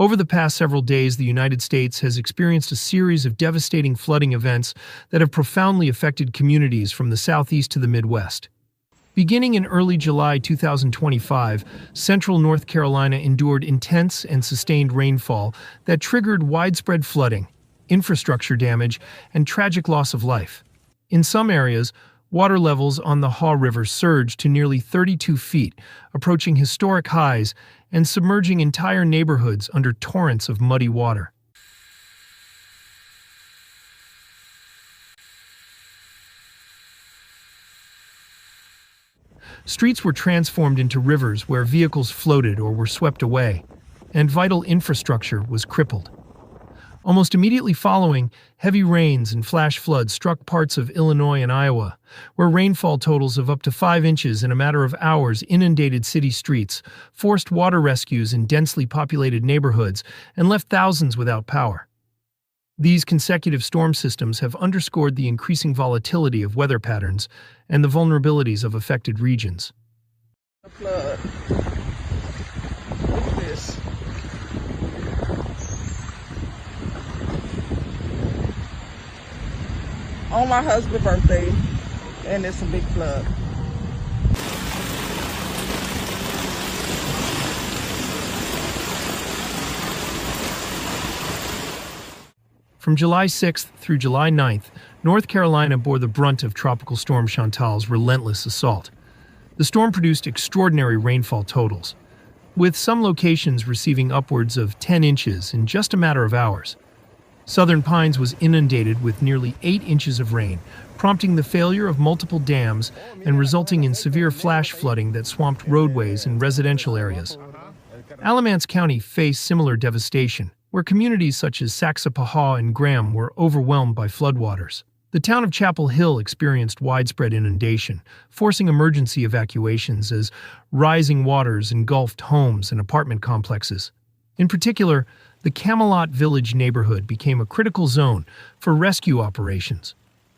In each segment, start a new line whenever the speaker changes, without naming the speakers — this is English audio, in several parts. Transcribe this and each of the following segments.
Over the past several days, the United States has experienced a series of devastating flooding events that have profoundly affected communities from the Southeast to the Midwest. Beginning in early July 2025, central North Carolina endured intense and sustained rainfall that triggered widespread flooding, infrastructure damage, and tragic loss of life. In some areas, water levels on the Haw River surged to nearly 32 feet, approaching historic highs and submerging entire neighborhoods under torrents of muddy water. Streets were transformed into rivers where vehicles floated or were swept away, and vital infrastructure was crippled. Almost immediately following, heavy rains and flash floods struck parts of Illinois and Iowa, where rainfall totals of up to 5 inches in a matter of hours inundated city streets, forced water rescues in densely populated neighborhoods, and left thousands without power. These consecutive storm systems have underscored the increasing volatility of weather patterns and the vulnerabilities of affected regions.
Flood. Look at this. On my husband's birthday, and it's a big flood.
From July 6th through July 9th, North Carolina bore the brunt of Tropical Storm Chantal's relentless assault. The storm produced extraordinary rainfall totals, with some locations receiving upwards of 10 inches in just a matter of hours. Southern Pines was inundated with nearly 8 inches of rain, prompting the failure of multiple dams and resulting in severe flash flooding that swamped roadways and residential areas. Alamance County faced similar devastation, where communities such as Saxapahaw and Graham were overwhelmed by floodwaters. The town of Chapel Hill experienced widespread inundation, forcing emergency evacuations as rising waters engulfed homes and apartment complexes. In particular, the Camelot Village neighborhood became a critical zone for rescue operations,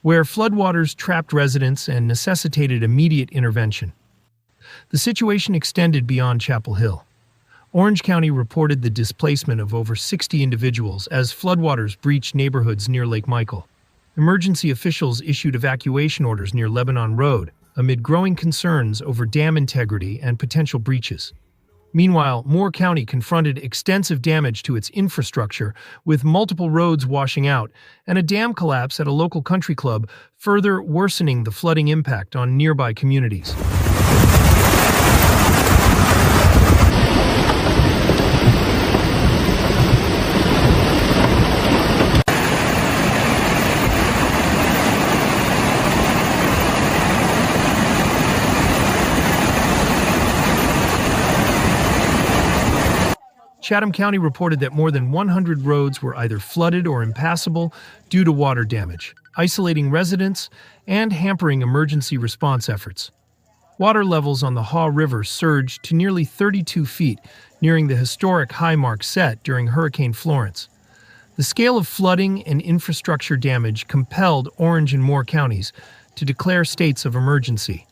where floodwaters trapped residents and necessitated immediate intervention. The situation extended beyond Chapel Hill. Orange County reported the displacement of over 60 individuals as floodwaters breached neighborhoods near Lake Michael. Emergency officials issued evacuation orders near Lebanon Road amid growing concerns over dam integrity and potential breaches. Meanwhile, Moore County confronted extensive damage to its infrastructure, with multiple roads washing out and a dam collapse at a local country club, further worsening the flooding impact on nearby communities. Chatham County reported that more than 100 roads were either flooded or impassable due to water damage, isolating residents and hampering emergency response efforts. Water levels on the Haw River surged to nearly 32 feet, nearing the historic high mark set during Hurricane Florence. The scale of flooding and infrastructure damage compelled Orange and Moore counties to declare states of emergency.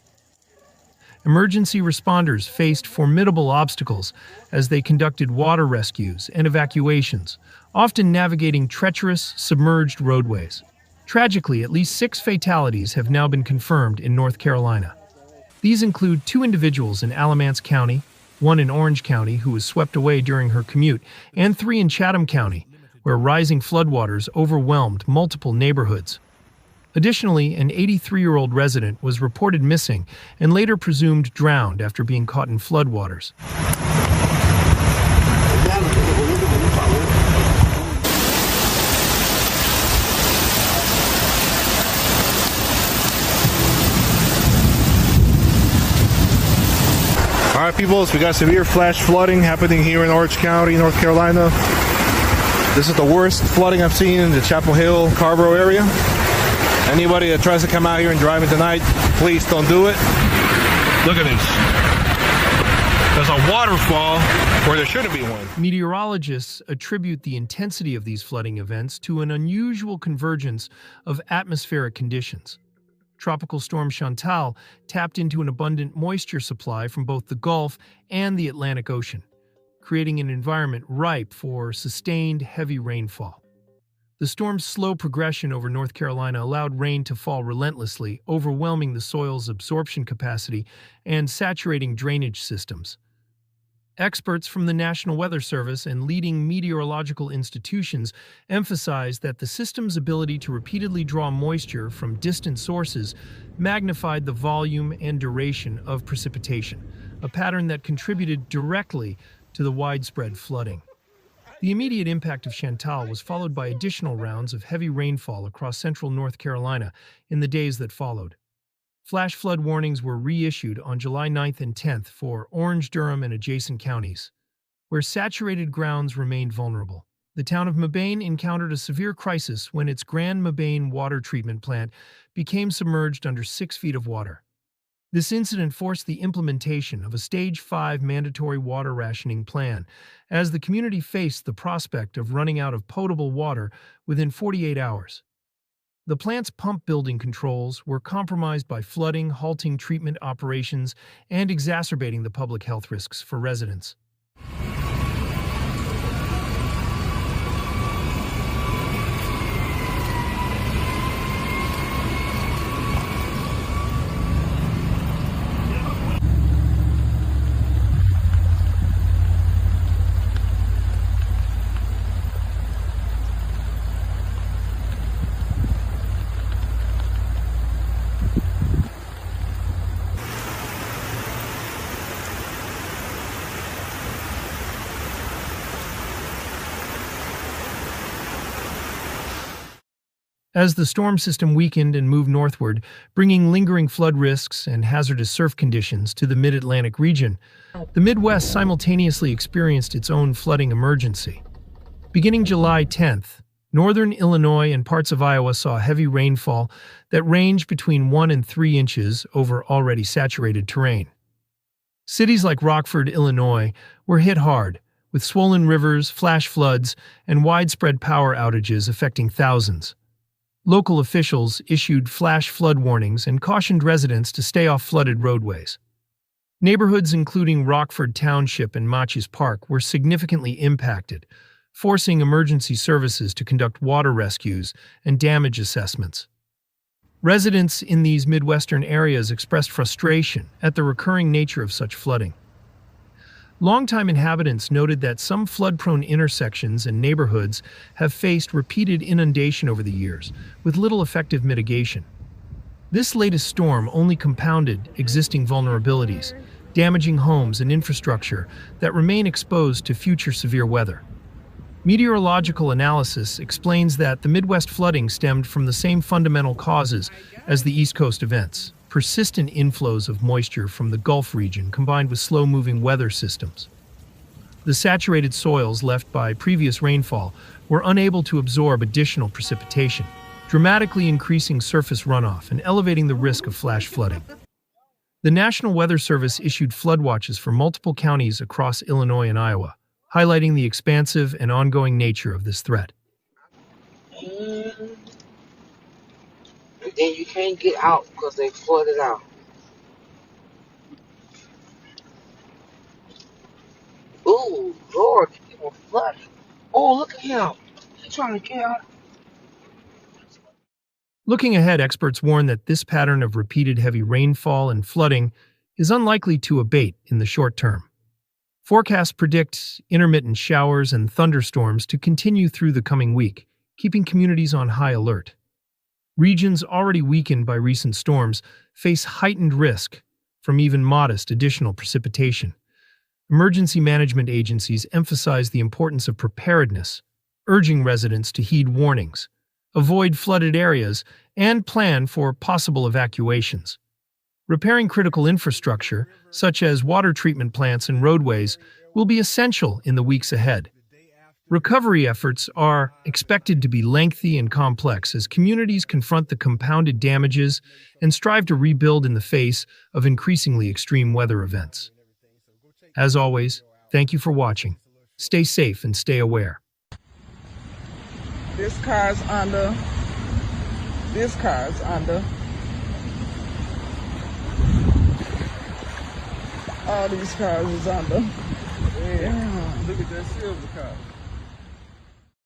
Emergency responders faced formidable obstacles as they conducted water rescues and evacuations, often navigating treacherous, submerged roadways. Tragically, at least 6 fatalities have now been confirmed in North Carolina. These include 2 individuals in Alamance County, 1 in Orange County who was swept away during her commute, and 3 in Chatham County, where rising floodwaters overwhelmed multiple neighborhoods. Additionally, an 83-year-old resident was reported missing and later presumed drowned after being caught in floodwaters.
All right, people, so we got severe flash flooding happening here in Orange County, North Carolina. This is the worst flooding I've seen in the Chapel Hill, Carborough area. Anybody that tries to come out here and drive it tonight, please don't do it. Look at this. There's a waterfall where there shouldn't be one.
Meteorologists attribute the intensity of these flooding events to an unusual convergence of atmospheric conditions. Tropical Storm Chantal tapped into an abundant moisture supply from both the Gulf and the Atlantic Ocean, creating an environment ripe for sustained heavy rainfall. The storm's slow progression over North Carolina allowed rain to fall relentlessly, overwhelming the soil's absorption capacity and saturating drainage systems. Experts from the National Weather Service and leading meteorological institutions emphasized that the system's ability to repeatedly draw moisture from distant sources magnified the volume and duration of precipitation, a pattern that contributed directly to the widespread flooding. The immediate impact of Chantal was followed by additional rounds of heavy rainfall across central North Carolina in the days that followed. Flash flood warnings were reissued on July 9th and 10th for Orange, Durham, and adjacent counties, where saturated grounds remained vulnerable. The town of Mebane encountered a severe crisis when its Grand Mebane water treatment plant became submerged under 6 feet of water. This incident forced the implementation of a Stage 5 mandatory water rationing plan, as the community faced the prospect of running out of potable water within 48 hours. The plant's pump building controls were compromised by flooding, halting treatment operations, and exacerbating the public health risks for residents. As the storm system weakened and moved northward, bringing lingering flood risks and hazardous surf conditions to the mid-Atlantic region, the Midwest simultaneously experienced its own flooding emergency. Beginning July 10th, northern Illinois and parts of Iowa saw heavy rainfall that ranged between 1 and 3 inches over already saturated terrain. Cities like Rockford, Illinois, were hit hard, with swollen rivers, flash floods, and widespread power outages affecting thousands. Local officials issued flash flood warnings and cautioned residents to stay off flooded roadways. Neighborhoods including Rockford Township and Machis Park were significantly impacted, forcing emergency services to conduct water rescues and damage assessments. Residents in these Midwestern areas expressed frustration at the recurring nature of such flooding. Longtime inhabitants noted that some flood-prone intersections and neighborhoods have faced repeated inundation over the years, with little effective mitigation. This latest storm only compounded existing vulnerabilities, damaging homes and infrastructure that remain exposed to future severe weather. Meteorological analysis explains that the Midwest flooding stemmed from the same fundamental causes as the East Coast events: persistent inflows of moisture from the Gulf region combined with slow-moving weather systems. The saturated soils left by previous rainfall were unable to absorb additional precipitation, dramatically increasing surface runoff and elevating the risk of flash flooding. The National Weather Service issued flood watches for multiple counties across Illinois and Iowa, highlighting the expansive and ongoing nature of this threat.
And then you can't get out because they flooded out. Ooh, Lord, people flooded. Oh, look at him. He's trying to get out.
Looking ahead, experts warn that this pattern of repeated heavy rainfall and flooding is unlikely to abate in the short term. Forecasts predict intermittent showers and thunderstorms to continue through the coming week, keeping communities on high alert. Regions already weakened by recent storms face heightened risk from even modest additional precipitation. Emergency management agencies emphasize the importance of preparedness, urging residents to heed warnings, avoid flooded areas, and plan for possible evacuations. Repairing critical infrastructure, such as water treatment plants and roadways, will be essential in the weeks ahead. Recovery efforts are expected to be lengthy and complex as communities confront the compounded damages and strive to rebuild in the face of increasingly extreme weather events. As always, thank you for watching. Stay safe and stay aware.
This car's under. This car's under. All these cars is under. Yeah.
Look at that silver car.